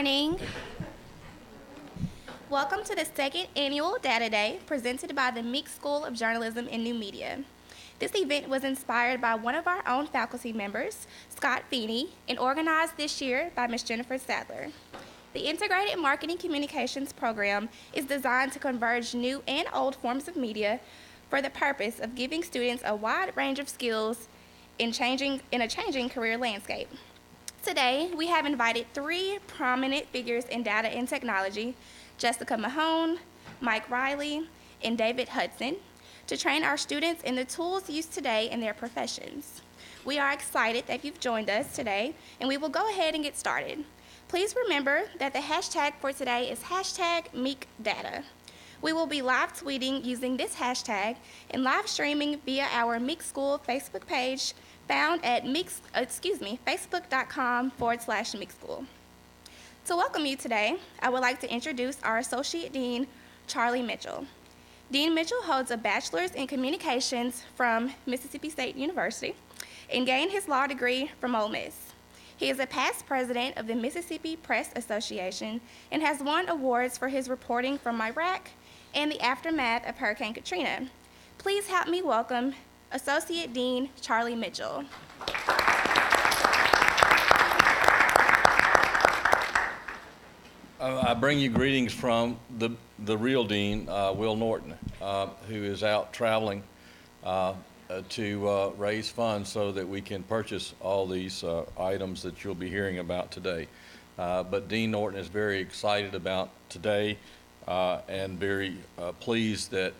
morning. Welcome to the second annual Data Day presented by the Meek School of Journalism and New Media. This event was inspired by one of our own faculty members, Scott Feeney, and organized this year by Ms. Jennifer Sadler. The Integrated Marketing Communications program is designed to converge new and old forms of media for the purpose of giving students a wide range of skills in a changing career landscape. Today, we have invited three prominent figures in data and technology, Jessica Mahone, Mike Riley, and David Hudson, to train our students in the tools used today in their professions. We are excited that you've joined us today, and we will go ahead and get started. Please remember that the hashtag for today is #MeekData. We will be live tweeting using this hashtag and live streaming via our Meek School Facebook page found at facebook.com/Meek School. To welcome you today, I would like to introduce our Associate Dean, Charlie Mitchell. Dean Mitchell holds a bachelor's in communications from Mississippi State University and gained his law degree from Ole Miss. He is a past president of the Mississippi Press Association and has won awards for his reporting from Iraq and the aftermath of Hurricane Katrina. Please help me welcome Associate Dean Charlie Mitchell. I bring you greetings from the real dean, Will Norton, who is out traveling to raise funds so that we can purchase all these items that you'll be hearing about today. But Dean Norton is very excited about today and very pleased that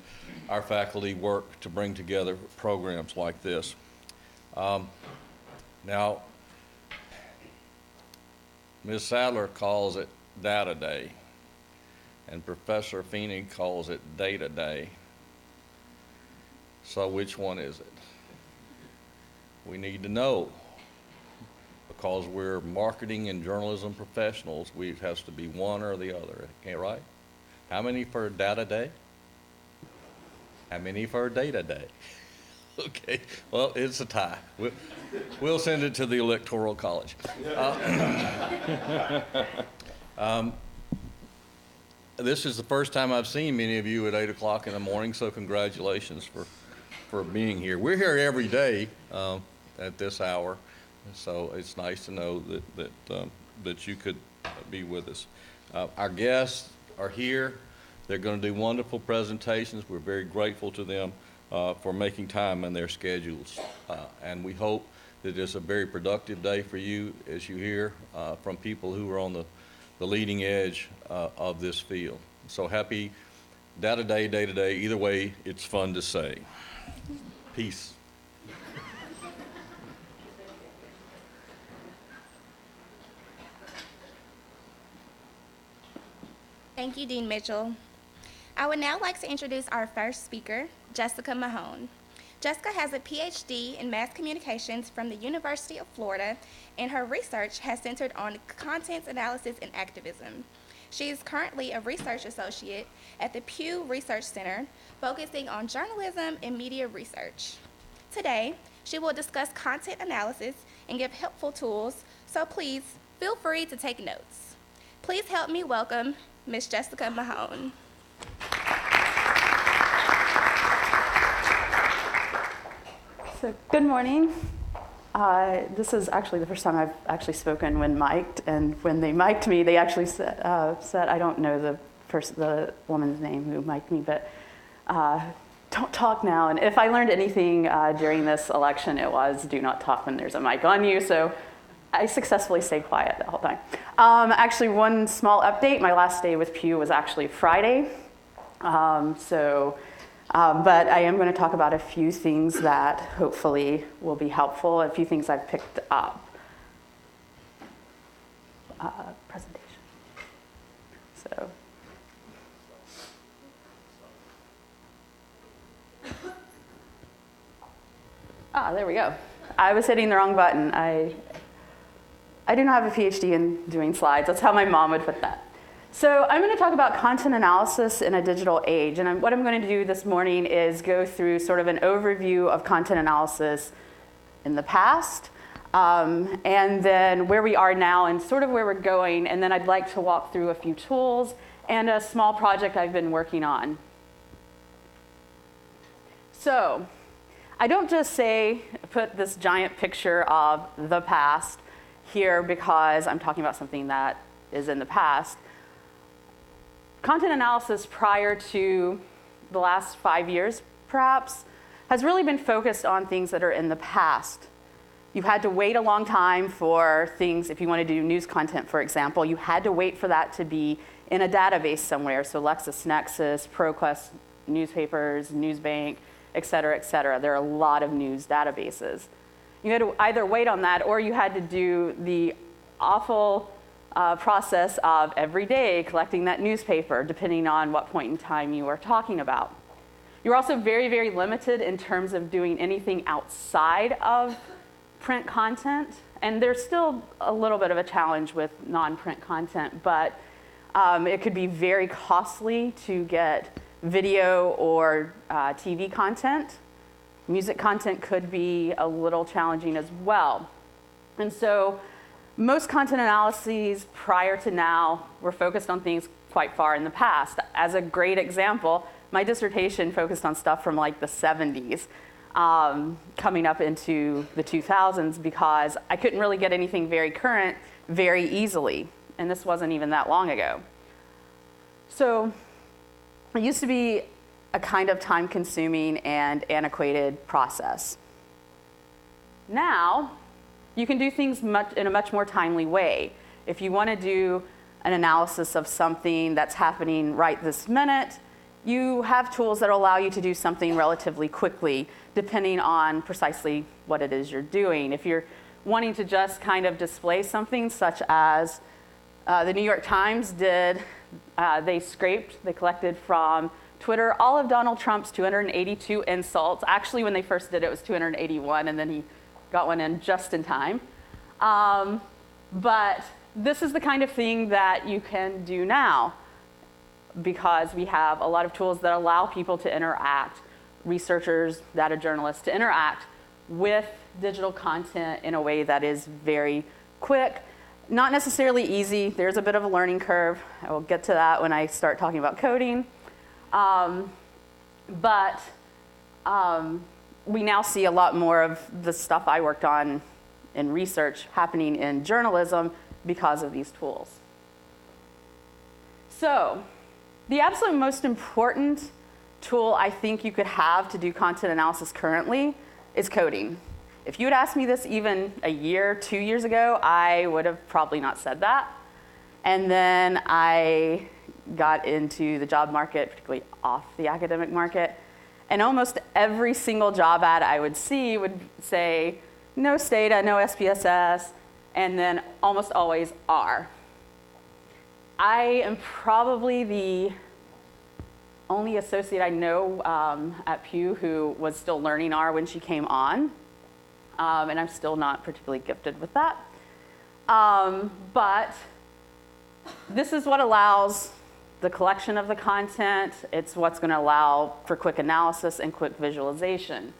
our faculty work to bring together programs like this. Now, Ms. Sadler calls it Data Day, and Professor Feeney calls it Data Day. So which one is it? We need to know, because we're marketing and journalism professionals. It has to be one or the other, okay, right? How many for Data Day? How many for Data Day? Okay, well, it's a tie. We'll send it to the Electoral College. This is the first time I've seen many of you at 8 o'clock in the morning, so congratulations for being here. We're here every day at this hour, so it's nice to know that you could be with us. Our guests are here. They're going to do wonderful presentations. We're very grateful to them for making time in their schedules, and we hope that it's a very productive day for you as you hear from people who are on the leading edge of this field. So happy Data Day, Day to Day. Either way, it's fun to say. Peace. Thank you, Dean Mitchell. I would now like to introduce our first speaker, Jessica Mahone. Jessica has a PhD in mass communications from the University of Florida, and her research has centered on content analysis and activism. She is currently a research associate at the Pew Research Center, focusing on journalism and media research. Today, she will discuss content analysis and give helpful tools, so please feel free to take notes. Please help me welcome Ms. Jessica Mahone. So, good morning. This is actually the first time I've actually spoken when mic'd, and when they mic'd me, they actually said I don't know the woman's name who mic'd me, but don't talk now. And if I learned anything during this election, it was do not talk when there's a mic on you. So I successfully stayed quiet the whole time. Actually, one small update, my last day with Pew was actually Friday. But I am going to talk about a few things that hopefully will be helpful, a few things I've picked up. Presentation. So. There we go. I was hitting the wrong button. I do not have a PhD in doing slides. That's how my mom would put that. So I'm going to talk about content analysis in a digital age. And what I'm going to do this morning is go through sort of an overview of content analysis in the past, and then where we are now and sort of where we're going. And then I'd like to walk through a few tools and a small project I've been working on. So I don't just put this giant picture of the past here because I'm talking about something that is in the past. Content analysis prior to the last 5 years, perhaps, has really been focused on things that are in the past. You've had to wait a long time for things. If you want to do news content, for example, you had to wait for that to be in a database somewhere. So LexisNexis, ProQuest newspapers, Newsbank, et cetera, et cetera. There are a lot of news databases. You had to either wait on that or you had to do the awful process of every day collecting that newspaper, depending on what point in time you are talking about. You're also very, very limited in terms of doing anything outside of print content. And there's still a little bit of a challenge with non-print content, but it could be very costly to get video or TV content. Music content could be a little challenging as well. And so most content analyses prior to now were focused on things quite far in the past. As a great example, my dissertation focused on stuff from like the 70s, coming up into the 2000s, because I couldn't really get anything very current very easily. And this wasn't even that long ago. So it used to be a kind of time-consuming and antiquated process. Now, you can do things in a much more timely way. If you want to do an analysis of something that's happening right this minute, you have tools that allow you to do something relatively quickly, depending on precisely what it is you're doing. If you're wanting to just kind of display something, such as the New York Times did, they collected from Twitter all of Donald Trump's 282 insults. Actually, when they first did it, it was 281, and then he got one in just in time. But this is the kind of thing that you can do now, because we have a lot of tools that allow people to interact, researchers, data journalists, to interact with digital content in a way that is very quick. Not necessarily easy. There's a bit of a learning curve. I will get to that when I start talking about coding. But we now see a lot more of the stuff I worked on in research happening in journalism because of these tools. So the absolute most important tool I think you could have to do content analysis currently is coding. If you had asked me this even a year, 2 years ago, I would have probably not said that. And then I got into the job market, particularly off the academic market, and almost every single job ad I would see would say, no Stata, no SPSS, and then almost always R. I am probably the only associate I know at Pew who was still learning R when she came on, and I'm still not particularly gifted with that. But this is what allows the collection of the content. It's what's going to allow for quick analysis and quick visualization.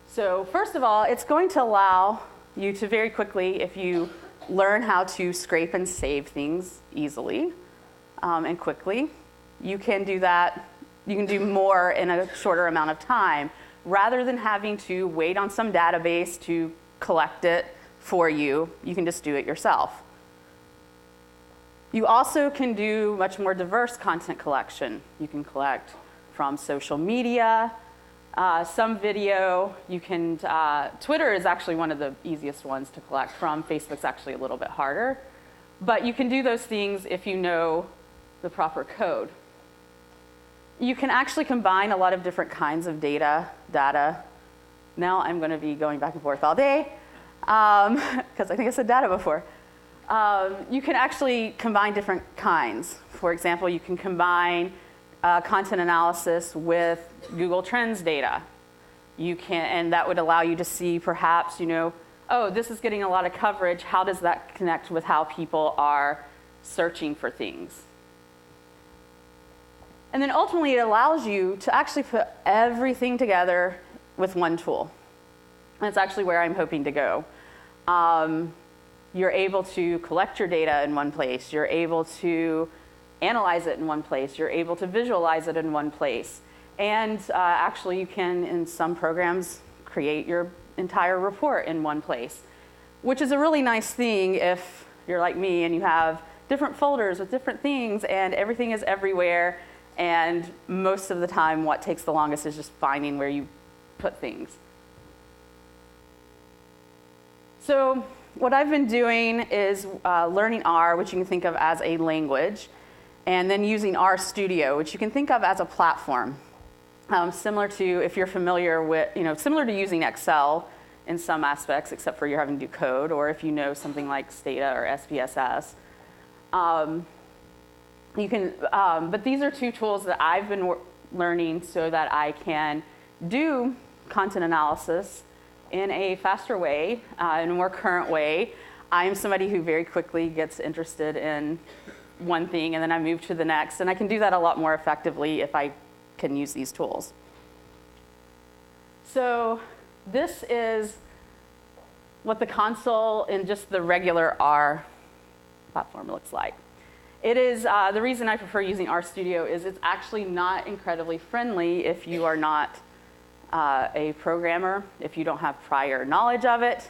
So first of all, it's going to allow you to very quickly, if you learn how to scrape and save things easily and quickly, you can do that. You can do more in a shorter amount of time, rather than having to wait on some database to collect it for you. You can just do it yourself. You also can do much more diverse content collection. You can collect from social media, some video. You can, Twitter is actually one of the easiest ones to collect from. Facebook's actually a little bit harder. But you can do those things if you know the proper code. You can actually combine a lot of different kinds of data. Now I'm going to be going back and forth all day, because I think I said data before. You can actually combine different kinds. For example, you can combine content analysis with Google Trends data. And that would allow you to see perhaps, oh, this is getting a lot of coverage. How does that connect with how people are searching for things? And then ultimately, it allows you to actually put everything together with one tool. And that's actually where I'm hoping to go. You're able to collect your data in one place. You're able to analyze it in one place. You're able to visualize it in one place. And actually, you can, in some programs, create your entire report in one place, which is a really nice thing if you're like me and you have different folders with different things and everything is everywhere. And most of the time, what takes the longest is just finding where you put things. So what I've been doing is learning R, which you can think of as a language, and then using RStudio, which you can think of as a platform. Similar to, if you're familiar with, similar to using Excel in some aspects, except for you're having to do code, or if you know something like Stata or SPSS. But these are two tools that I've been learning so that I can do content analysis in a faster way, in a more current way. I'm somebody who very quickly gets interested in one thing and then I move to the next, and I can do that a lot more effectively if I can use these tools. So this is what the console in just the regular R platform looks like. It is, the reason I prefer using RStudio is it's actually not incredibly friendly if you are not a programmer, if you don't have prior knowledge of it.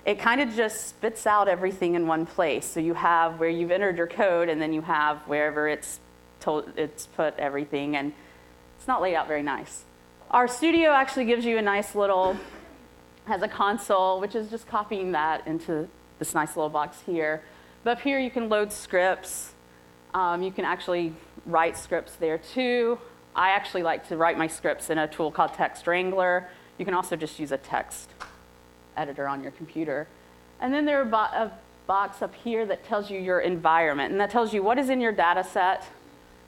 It kind of just spits out everything in one place. So you have where you've entered your code, and then you have wherever it's put everything, and it's not laid out very nice. RStudio actually gives you a nice little, has a console, which is just copying that into this nice little box here. But up here you can load scripts. You can actually write scripts there too. I actually like to write my scripts in a tool called Text Wrangler. You can also just use a text editor on your computer. And then there's a box up here that tells you your environment, and that tells you what is in your data set.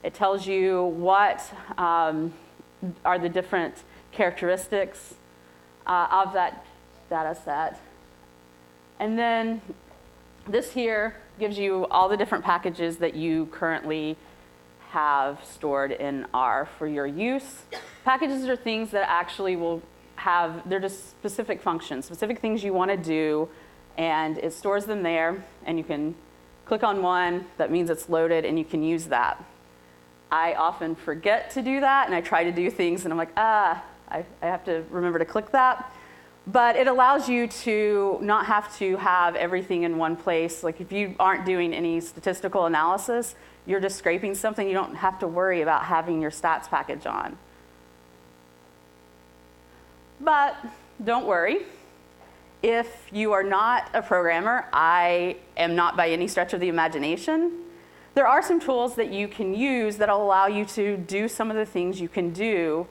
It tells you what are the different characteristics of that data set. And then this here gives you all the different packages that you currently have stored in R for your use. Packages are things that actually will have, they're just specific functions, specific things you want to do, and it stores them there, and you can click on one, that means it's loaded, and you can use that. I often forget to do that, and I try to do things, and I'm like, I have to remember to click that. But it allows you to not have to have everything in one place. Like if you aren't doing any statistical analysis, you're just scraping something, you don't have to worry about having your stats package on. But don't worry. If you are not a programmer, I am not by any stretch of the imagination. There are some tools that you can use that will allow you to do some of the things you can do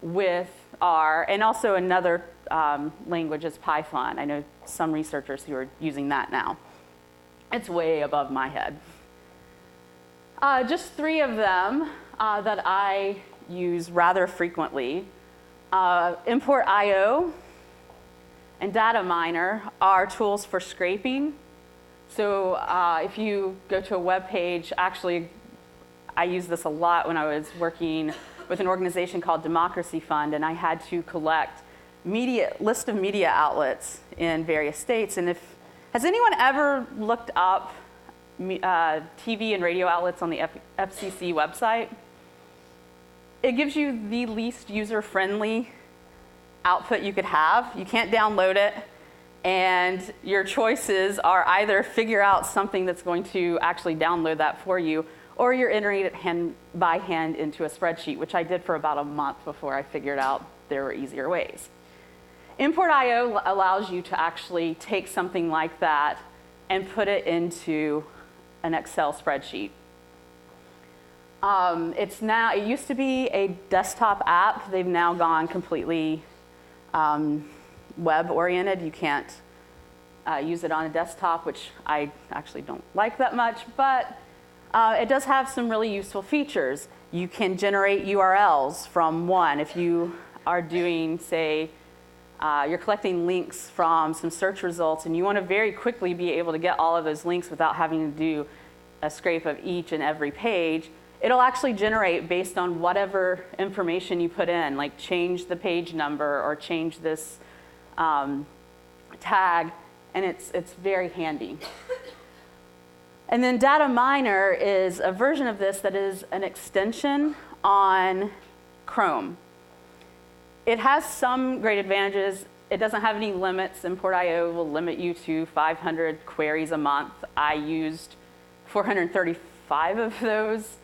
with R, and also another language is Python. I know some researchers who are using that now. It's way above my head. Just three of them that I use rather frequently. Import IO and Data Miner are tools for scraping. So if you go to a web page, actually, I use this a lot when I was working with an organization called Democracy Fund, and I had to collect list of media outlets in various states. And has anyone ever looked up TV and radio outlets on the FCC website? It gives you the least user-friendly output you could have. You can't download it, and your choices are either figure out something that's going to actually download that for you, or you're entering it by hand into a spreadsheet, which I did for about a month before I figured out there were easier ways. Import IO allows you to actually take something like that and put it into an Excel spreadsheet. It used to be a desktop app. They've now gone completely web-oriented. You can't use it on a desktop, which I actually don't like that much, but it does have some really useful features. You can generate URLs from one. If you are doing, say, you're collecting links from some search results, and you want to very quickly be able to get all of those links without having to do a scrape of each and every page, it'll actually generate based on whatever information you put in, like change the page number or change this tag. and it's very handy. And then Data Miner is a version of this that is an extension on Chrome. It has some great advantages. It doesn't have any limits. Import.io will limit you to 500 queries a month. I used 435 of those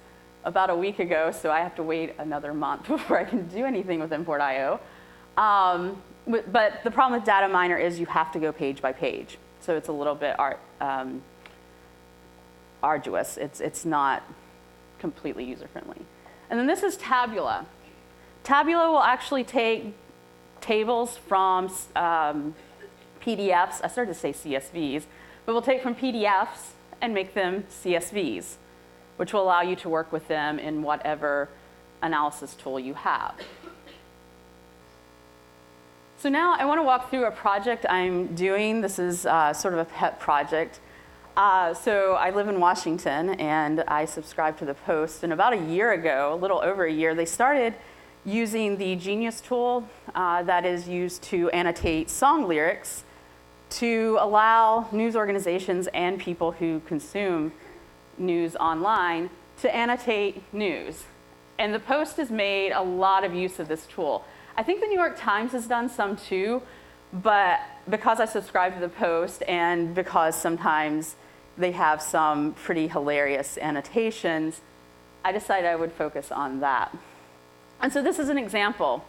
about a week ago, so I have to wait another month before I can do anything with Import.io. But the problem with Data Miner is you have to go page by page. So it's a little bit arduous. It's not completely user-friendly. And then this is Tabula. Tabula will actually take tables from PDFs. I started to say CSVs, but we'll take from PDFs and make them CSVs, which will allow you to work with them in whatever analysis tool you have. So now I want to walk through a project I'm doing. This is sort of a pet project. So I live in Washington, and I subscribe to the Post. And about a year ago, a little over a year, they started using the Genius tool that is used to annotate song lyrics to allow news organizations and people who consume news online to annotate news. And the Post has made a lot of use of this tool. I think the New York Times has done some too, but because I subscribe to the Post and because sometimes they have some pretty hilarious annotations, I decided I would focus on that. And so this is an example.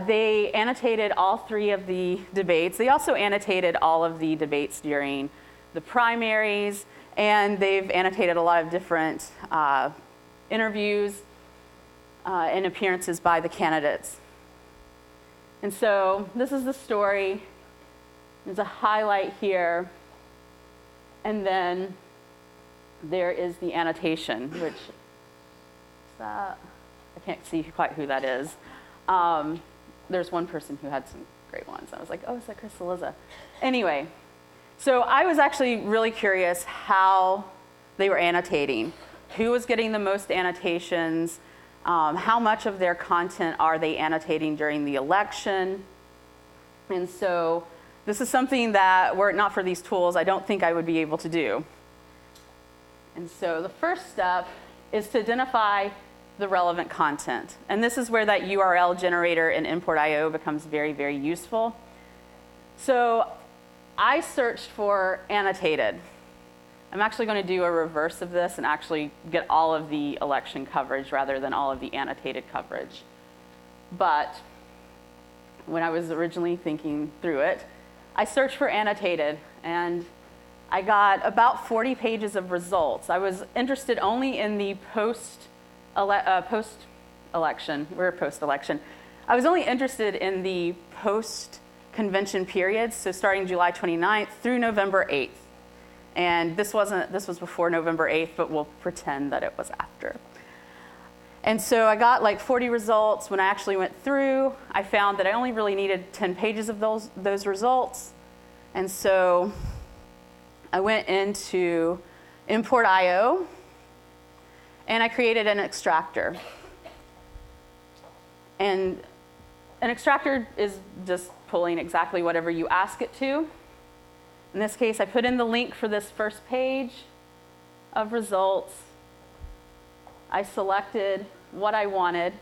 They annotated all 3 of the debates. They also annotated all of the debates during the primaries, and they've annotated a lot of different interviews and appearances by the candidates. And so this is the story. There's a highlight here. And then there is the annotation, which is that? I can't see quite who that is. There's one person who had some great ones. I was like, oh, is that Chris Eliza? Anyway, so I was actually really curious how they were annotating. Who was getting the most annotations? How much of their content are they annotating during the election? And so this is something that, were it not for these tools, I don't think I would be able to do. And so the first step is to identify the relevant content. And this is where that URL generator in Import.io becomes very, very useful. So I searched for annotated. I'm actually going to do a reverse of this and actually get all of the election coverage rather than all of the annotated coverage. But when I was originally thinking through it, I searched for annotated, and I got about 40 pages of results. I was interested only in the post-election. We're post-election. I was only interested in the post-convention periods, so starting July 29th through November 8th. And this was before November 8th, but we'll pretend that it was after. And so I got like 40 results. When I actually went through, I found that I only really needed 10 pages of those results. And so I went into Import.io, and I created an extractor. And an extractor is just pulling exactly whatever you ask it to. In this case, I put in the link for this first page of results. I selected what I wanted.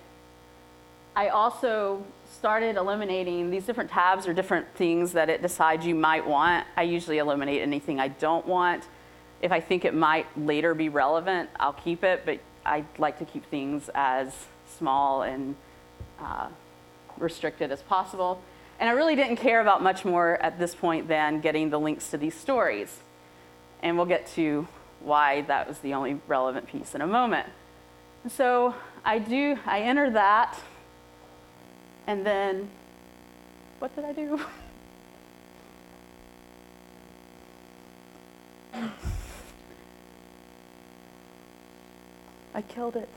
I also started eliminating these different tabs or different things that it decides you might want. I usually eliminate anything I don't want. If I think it might later be relevant, I'll keep it, but I like to keep things as small and restricted as possible. And I really didn't care about much more at this point than getting the links to these stories. And we'll get to why that was the only relevant piece in a moment. And so I enter that, and then what did I do? I killed it.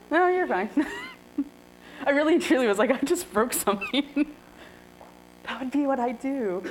No, you're fine. I really truly was like, I just broke something. might be what I do.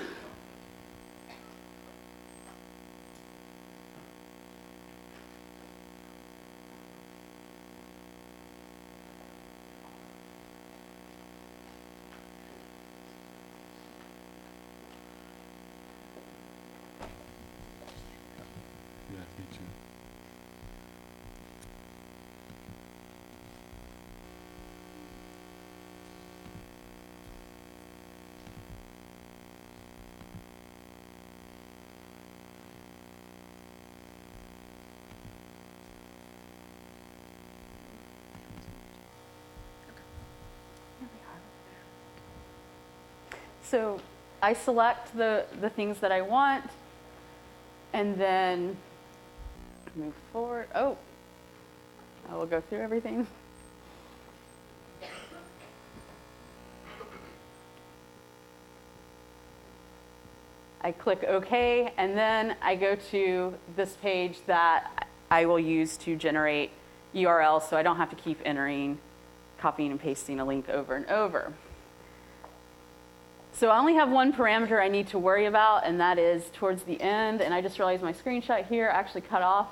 So I select the things that I want, and then move forward. Oh, I will go through everything. I click OK, and then I go to this page that I will use to generate URLs so I don't have to keep entering, copying and pasting a link over and over. So I only have one parameter I need to worry about, and that is towards the end. And I just realized my screenshot here actually cut off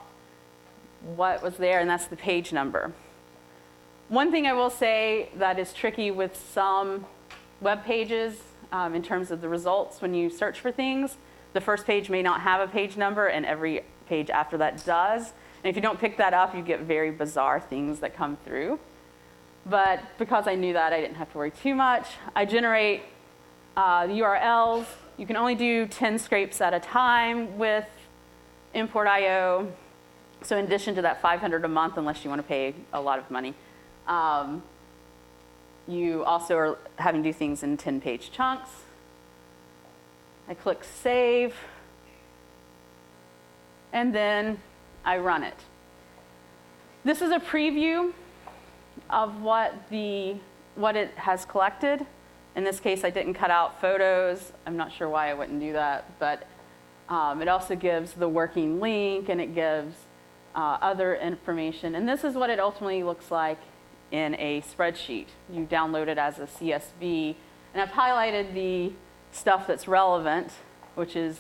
what was there, and that's the page number. One thing I will say that is tricky with some web pages in terms of the results when you search for things, the first page may not have a page number, and every page after that does. And if you don't pick that up, you get very bizarre things that come through. But because I knew that, I didn't have to worry too much. I generate the URLs. You can only do 10 scrapes at a time with import.io. So in addition to that $500 a month, unless you want to pay a lot of money, you also are having to do things in 10-page chunks. I click Save, and then I run it. This is a preview of what it has collected. In this case, I didn't cut out photos. I'm not sure why I wouldn't do that, but it also gives the working link, and it gives other information. And this is what it ultimately looks like in a spreadsheet. You download it as a CSV, and I've highlighted the stuff that's relevant, which is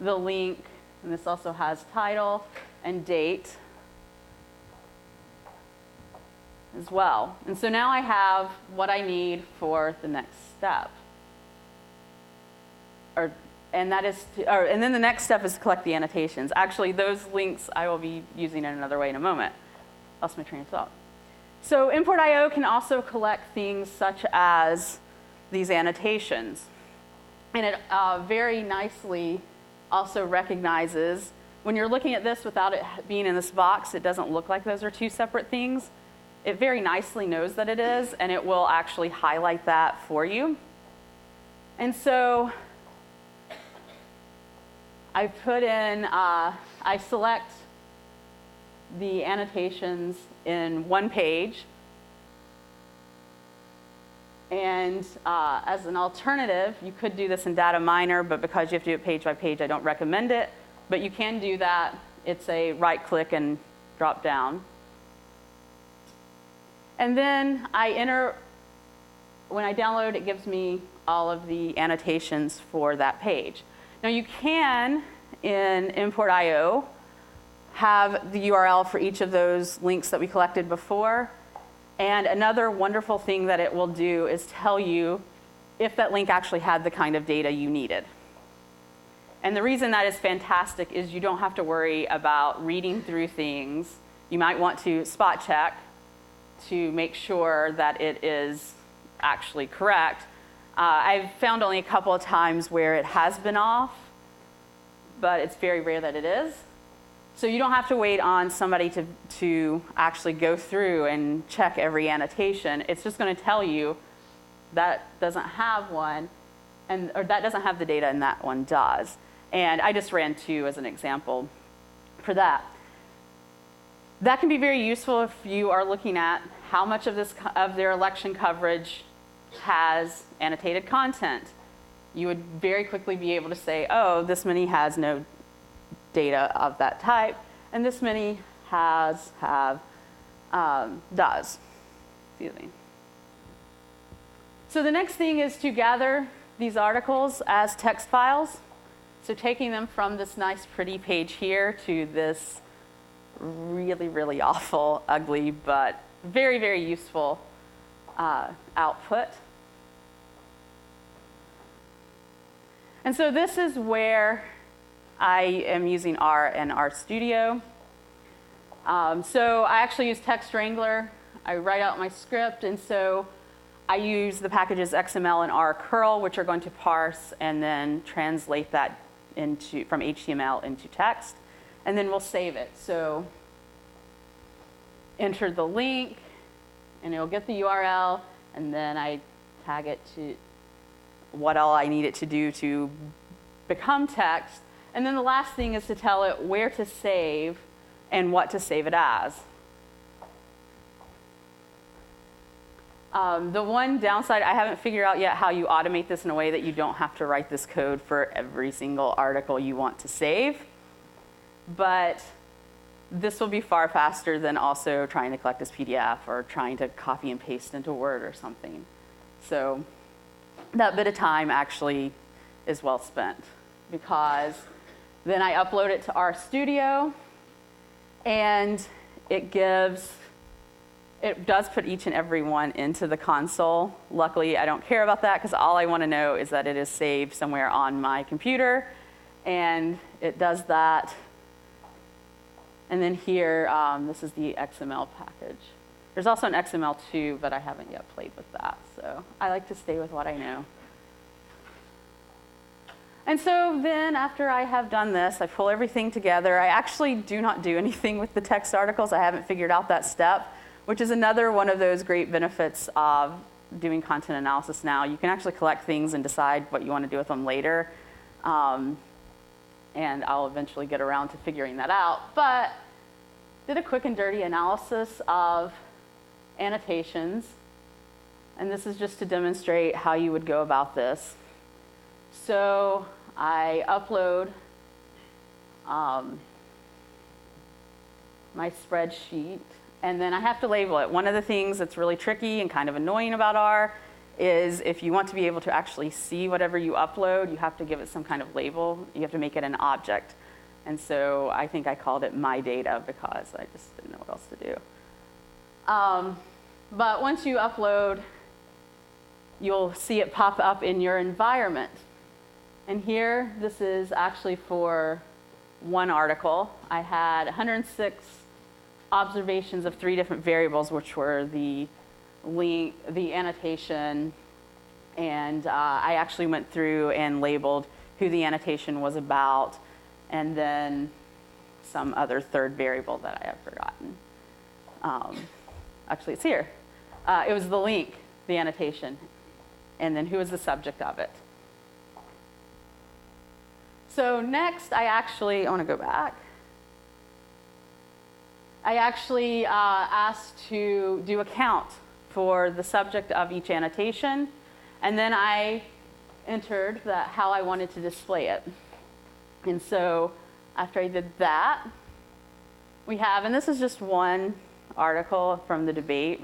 the link, and this also has title and date as well. And so now I have what I need for the next step. And then the next step is to collect the annotations. Actually, those links I will be using in another way in a moment. Lost my train of thought. So import.io can also collect things such as these annotations. And it very nicely also recognizes, when you're looking at this without it being in this box, it doesn't look like those are two separate things. It very nicely knows that it is, and it will actually highlight that for you. And so I put in, I select the annotations in one page. And as an alternative, you could do this in Data Miner, but because you have to do it page by page, I don't recommend it. But you can do that. It's a right click and drop down. And then I enter, when I download, it gives me all of the annotations for that page. Now you can, in import.io, have the URL for each of those links that we collected before. And another wonderful thing that it will do is tell you if that link actually had the kind of data you needed. And the reason that is fantastic is you don't have to worry about reading through things. You might want to spot check to make sure that it is actually correct. I've found only a couple of times where it has been off, but it's very rare that it is. So you don't have to wait on somebody to actually go through and check every annotation. It's just going to tell you that doesn't have one, or that doesn't have the data and that one does. And I just ran two as an example for that. That can be very useful if you are looking at how much of their election coverage has annotated content. You would very quickly be able to say, oh, this many has no data of that type, and this many does. Excuse me. So the next thing is to gather these articles as text files. So taking them from this nice pretty page here to this really, really awful, ugly, but very, very useful output. And so this is where I am using R and RStudio. So I actually use Text Wrangler. I write out my script, and so I use the packages XML and R curl, which are going to parse and then translate that from HTML into text, and then we'll save it. So enter the link, and it'll get the URL, and then I tag it to what all I need it to do to become text. And then the last thing is to tell it where to save and what to save it as. The one downside, I haven't figured out yet how you automate this in a way that you don't have to write this code for every single article you want to save. But this will be far faster than also trying to collect this PDF or trying to copy and paste into Word or something. So that bit of time actually is well spent, because then I upload it to RStudio, and it does put each and every one into the console. Luckily, I don't care about that, because all I want to know is that it is saved somewhere on my computer, and it does that. And then here, this is the XML package. There's also an XML2, but I haven't yet played with that, so I like to stay with what I know. And so then after I have done this, I pull everything together. I actually do not do anything with the text articles. I haven't figured out that step, which is another one of those great benefits of doing content analysis now. You can actually collect things and decide what you want to do with them later. And I'll eventually get around to figuring that out. But did a quick and dirty analysis of annotations. And this is just to demonstrate how you would go about this. So I upload my spreadsheet, and then I have to label it. One of the things that's really tricky and kind of annoying about R is if you want to be able to actually see whatever you upload, you have to give it some kind of label. You have to make it an object. And so I think I called it my data because I just didn't know what else to do. But once you upload, you'll see it pop up in your environment. And here, this is actually for one article. I had 106 observations of 3 different variables, which were the link, the annotation, and I actually went through and labeled who the annotation was about, and then some other third variable that I have forgotten. Actually, it's here. It was the link, the annotation, and then who was the subject of it. So next, I want to go back. I actually asked to do a count for the subject of each annotation, and then I entered how I wanted to display it. And so after I did that, we have, and this is just one article from the debate,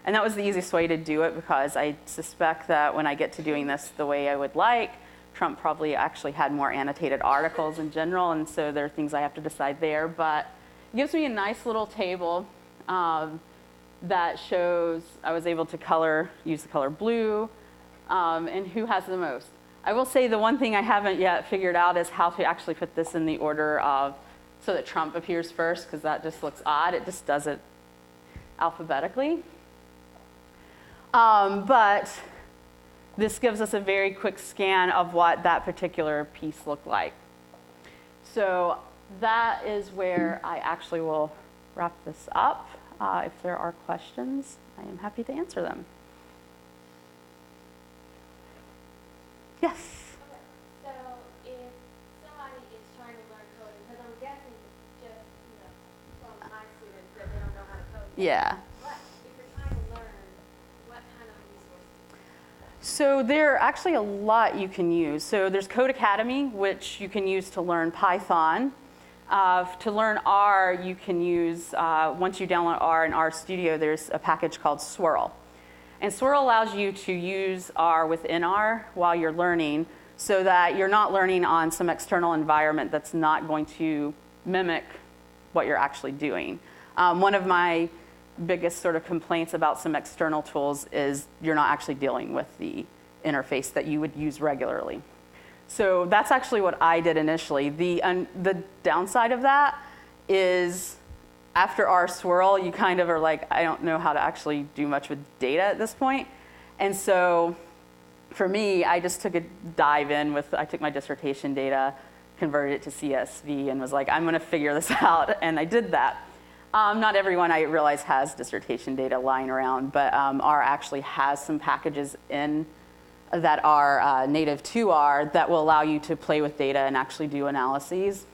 and that was the easiest way to do it, because I suspect that when I get to doing this the way I would like, Trump probably actually had more annotated articles in general, and so there are things I have to decide there. But it gives me a nice little table that shows I was able to use the color blue, and who has the most. I will say the one thing I haven't yet figured out is how to actually put this in the order of, so that Trump appears first, because that just looks odd. It just does it alphabetically. But this gives us a very quick scan of what that particular piece looked like. So that is where I actually will wrap this up. If there are questions, I am happy to answer them. Yes? So if somebody is trying to learn coding, because I'm guessing just from my students that they don't know how to code. Yeah. But if you're trying to learn, what kind of resources? So there are actually a lot you can use. So there's Code Academy, which you can use to learn Python. To learn R, you can use, once you download R in RStudio, there's a package called Swirl. And Swirl allows you to use R within R while you're learning so that you're not learning on some external environment that's not going to mimic what you're actually doing. One of my biggest sort of complaints about some external tools is you're not actually dealing with the interface that you would use regularly. So that's actually what I did initially. The downside of that is after our swirl, you kind of are like, I don't know how to actually do much with data at this point. And so for me, I just took a dive in I took my dissertation data, converted it to CSV, and was like, I'm going to figure this out. And I did that. Not everyone, I realize, has dissertation data lying around, but R actually has some packages in that are native to R that will allow you to play with data and actually do analyses.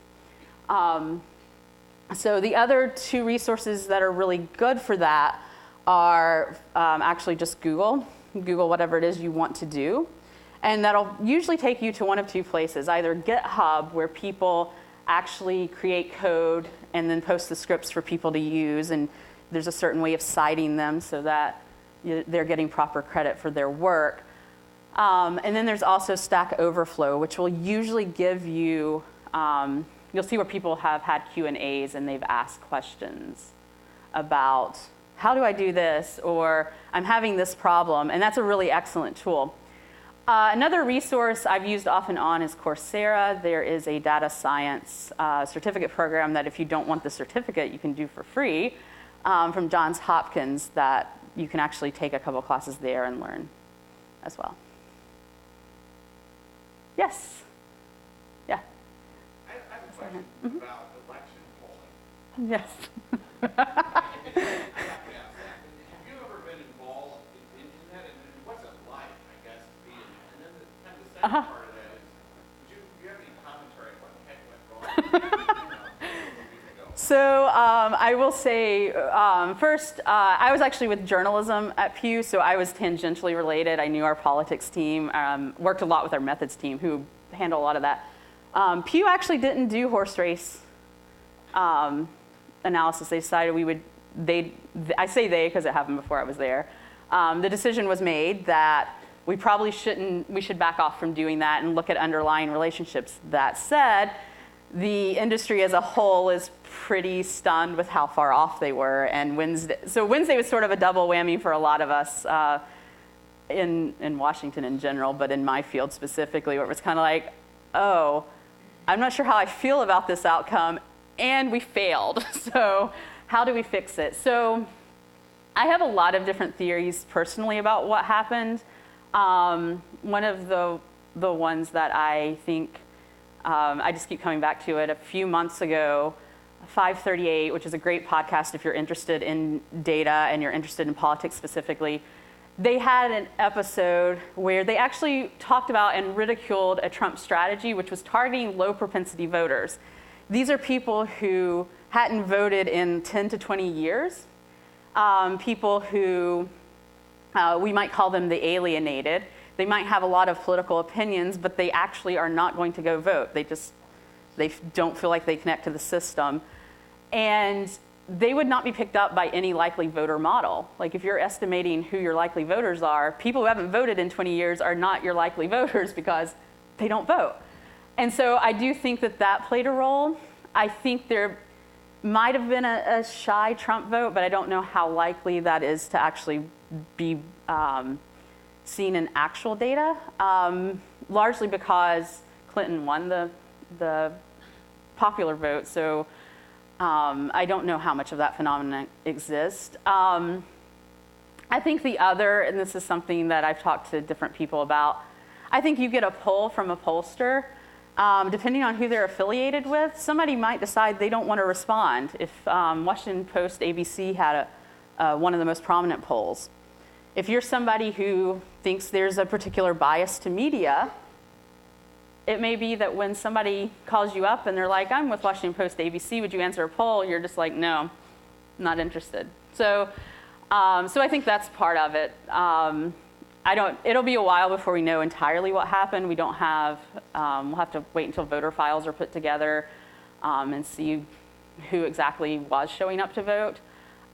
So the other two resources that are really good for that are actually just Google whatever it is you want to do. And that'll usually take you to one of two places, either GitHub, where people actually create code and then post the scripts for people to use, and there's a certain way of citing them so that they're getting proper credit for their work. And then there's also Stack Overflow, which will usually give you, you'll see where people have had Q&As and they've asked questions about, how do I do this? Or I'm having this problem, and that's a really excellent tool. Another resource I've used off and on is Coursera. There is a data science certificate program that if you don't want the certificate, you can do for free from Johns Hopkins that you can actually take a couple classes there and learn as well. Yes? Yeah? I have a question about election polling. Yes. Have you ever been involved in that? And what's it like, I guess, to be in that? And then kind of the second part of that is, do you have any commentary on what the heck went wrong? So I will say, first, I was actually with journalism at Pew, so I was tangentially related. I knew our politics team, worked a lot with our methods team, who handle a lot of that. Pew actually didn't do horse race analysis. They decided I say they because it happened before I was there. The decision was made that we should back off from doing that and look at underlying relationships. That said, the industry as a whole is pretty stunned with how far off they were. And Wednesday was sort of a double whammy for a lot of us in Washington in general, but in my field specifically, where it was kind of like, oh, I'm not sure how I feel about this outcome, and we failed. So how do we fix it? So I have a lot of different theories personally about what happened. One of the ones that I think, I just keep coming back to it. A few months ago, 538, which is a great podcast if you're interested in data and you're interested in politics specifically, they had an episode where they actually talked about and ridiculed a Trump strategy, which was targeting low propensity voters. These are people who hadn't voted in 10 to 20 years, people who we might call them the alienated. They might have a lot of political opinions, but they actually are not going to go vote. They don't feel like they connect to the system. And they would not be picked up by any likely voter model. Like if you're estimating who your likely voters are, people who haven't voted in 20 years are not your likely voters because they don't vote. And so I do think that played a role. I think there might have been a shy Trump vote, but I don't know how likely that is to actually be seen in actual data, largely because Clinton won the popular vote. So I don't know how much of that phenomenon exists. I think the other, and this is something that I've talked to different people about, I think you get a poll from a pollster. Depending on who they're affiliated with, somebody might decide they don't want to respond. If Washington Post, ABC had one of the most prominent polls. If you're somebody who thinks there's a particular bias to media, it may be that when somebody calls you up and they're like, I'm with Washington Post, ABC, would you answer a poll? You're just like, no, not interested. So I think that's part of it. It'll be a while before we know entirely what happened. We don't have, we'll have to wait until voter files are put together and see who exactly was showing up to vote.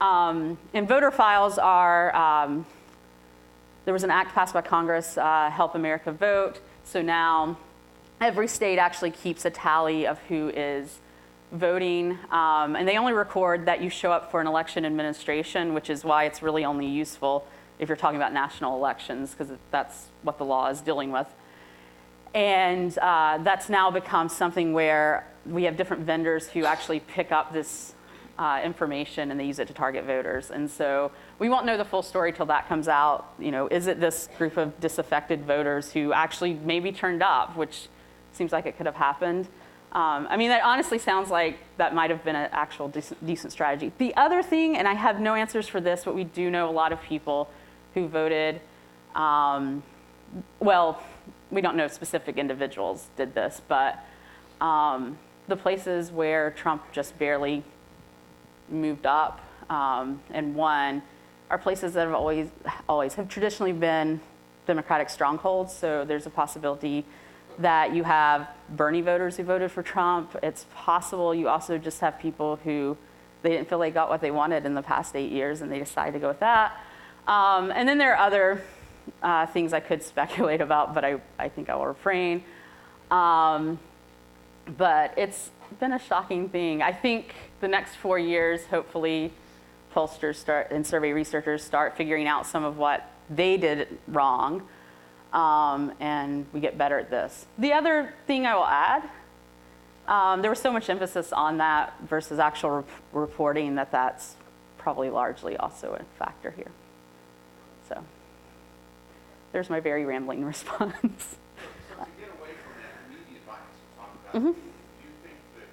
And voter files are there was an act passed by Congress, Help America Vote. So now every state actually keeps a tally of who is voting, and they only record that you show up for an election administration, which is why it's really only useful if you're talking about national elections, because that's what the law is dealing with. And that's now become something where we have different vendors who actually pick up this information and they use it to target voters. And so we won't know the full story till that comes out. You know, is it this group of disaffected voters who actually maybe turned up, which seems like it could have happened. I mean, that honestly sounds like that might have been an actual decent strategy. The other thing, and I have no answers for this, but we do know a lot of people who voted, well, we don't know if specific individuals did this, but the places where Trump just barely moved up and won are places that have always have traditionally been Democratic strongholds. So there's a possibility that you have Bernie voters who voted for Trump. It's possible you also just have people who they didn't feel they got what they wanted in the past 8 years and they decided to go with that. And then there are other things I could speculate about, but I think I will refrain. But it's been a shocking thing. I think the next 4 years, hopefully, pollsters and survey researchers start figuring out some of what they did wrong, and we get better at this. The other thing I will add, there was so much emphasis on that versus actual reporting that's probably largely also a factor here. So there's my very rambling response. So to get away from that media bias you talked about, Mm-hmm. do you think that,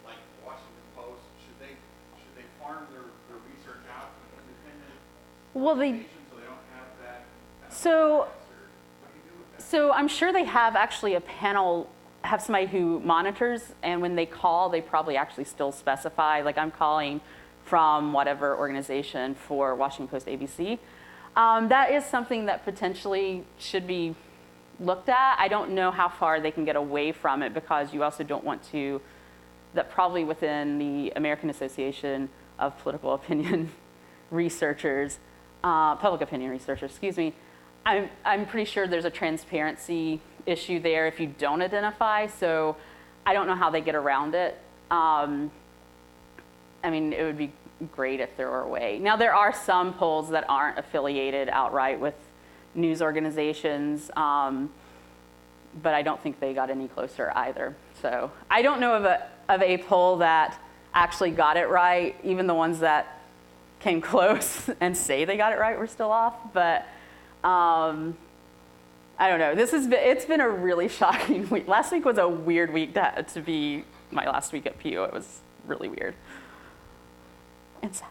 like Washington Post, should they farm their research out to independent Well, organizations so they don't have that kind of So- bias, or what do you do with that? So I'm sure they have actually a panel, have somebody who monitors, and when they call, they probably actually still specify, like I'm calling from whatever organization for Washington Post ABC. That is something that potentially should be looked at. I don't know how far they can get away from it because you also don't want to, that probably within the American Association of Political Opinion Researchers, Public Opinion Researchers, excuse me, I'm pretty sure there's a transparency issue there if you don't identify, so I don't know how they get around it. I mean, it would be great if there were a way. Now, there are some polls that aren't affiliated outright with news organizations, but I don't think they got any closer either. So I don't know of a poll that actually got it right. Even the ones that came close and say they got it right were still off, but I don't know. It's been a really shocking week. Last week was a weird week to be my last week at PU. It was really weird and sad.